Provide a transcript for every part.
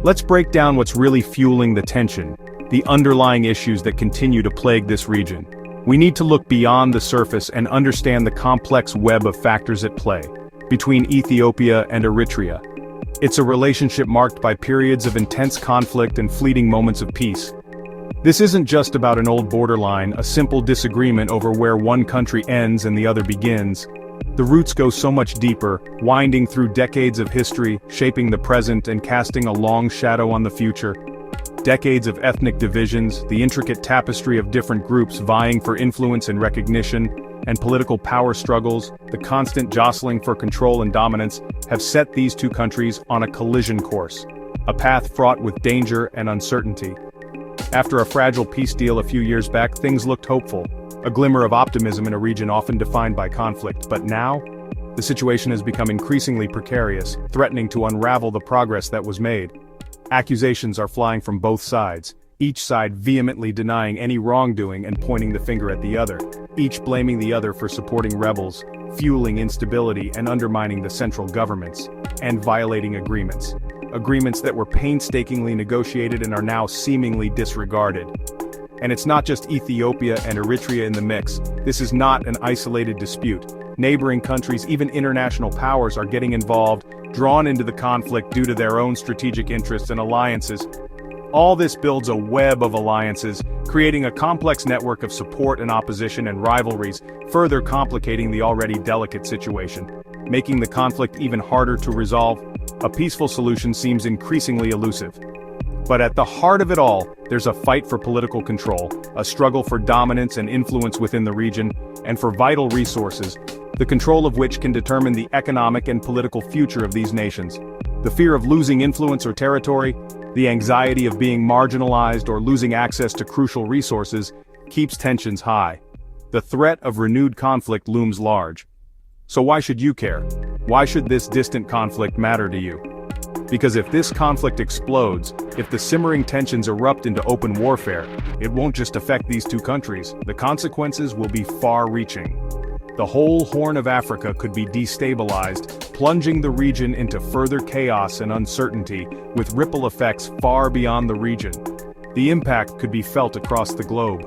Let's break down what's really fueling the tension, the underlying issues that continue to plague this region. We need to look beyond the surface and understand the complex web of factors at play between Ethiopia and Eritrea. It's a relationship marked by periods of intense conflict and fleeting moments of peace. This isn't just about an old borderline, a simple disagreement over where one country ends and the other begins. The roots go so much deeper, winding through decades of history, shaping the present and casting a long shadow on the future. Decades of ethnic divisions, the intricate tapestry of different groups vying for influence and recognition, and political power struggles, the constant jostling for control and dominance, have set these two countries on a collision course, a path fraught with danger and uncertainty. After a fragile peace deal a few years back, things looked hopeful, a glimmer of optimism in a region often defined by conflict. But now, the situation has become increasingly precarious, threatening to unravel the progress that was made. Accusations are flying from both sides, each side vehemently denying any wrongdoing and pointing the finger at the other, each blaming the other for supporting rebels, fueling instability and undermining the central governments, and violating agreements that were painstakingly negotiated and are now seemingly disregarded. And it's not just Ethiopia and Eritrea in the mix. This is not an isolated dispute. Neighboring countries, even international powers, are getting involved, drawn into the conflict due to their own strategic interests and alliances. All this builds a web of alliances, creating a complex network of support and opposition and rivalries, further complicating the already delicate situation. Making the conflict even harder to resolve, a peaceful solution seems increasingly elusive. But at the heart of it all, there's a fight for political control, a struggle for dominance and influence within the region, and for vital resources, the control of which can determine the economic and political future of these nations. The fear of losing influence or territory, the anxiety of being marginalized or losing access to crucial resources, keeps tensions high. The threat of renewed conflict looms large. So why should you care? Why should this distant conflict matter to you? Because if this conflict explodes, if the simmering tensions erupt into open warfare, it won't just affect these two countries. The consequences will be far-reaching. The whole Horn of Africa could be destabilized, plunging the region into further chaos and uncertainty, with ripple effects far beyond the region. The impact could be felt across the globe.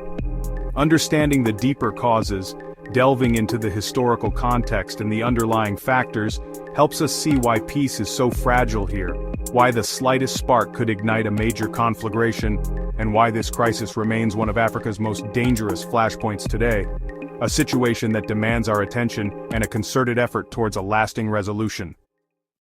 Understanding the deeper causes, delving into the historical context and the underlying factors, helps us see why peace is so fragile here, why the slightest spark could ignite a major conflagration, and why this crisis remains one of Africa's most dangerous flashpoints today. A situation that demands our attention and a concerted effort towards a lasting resolution.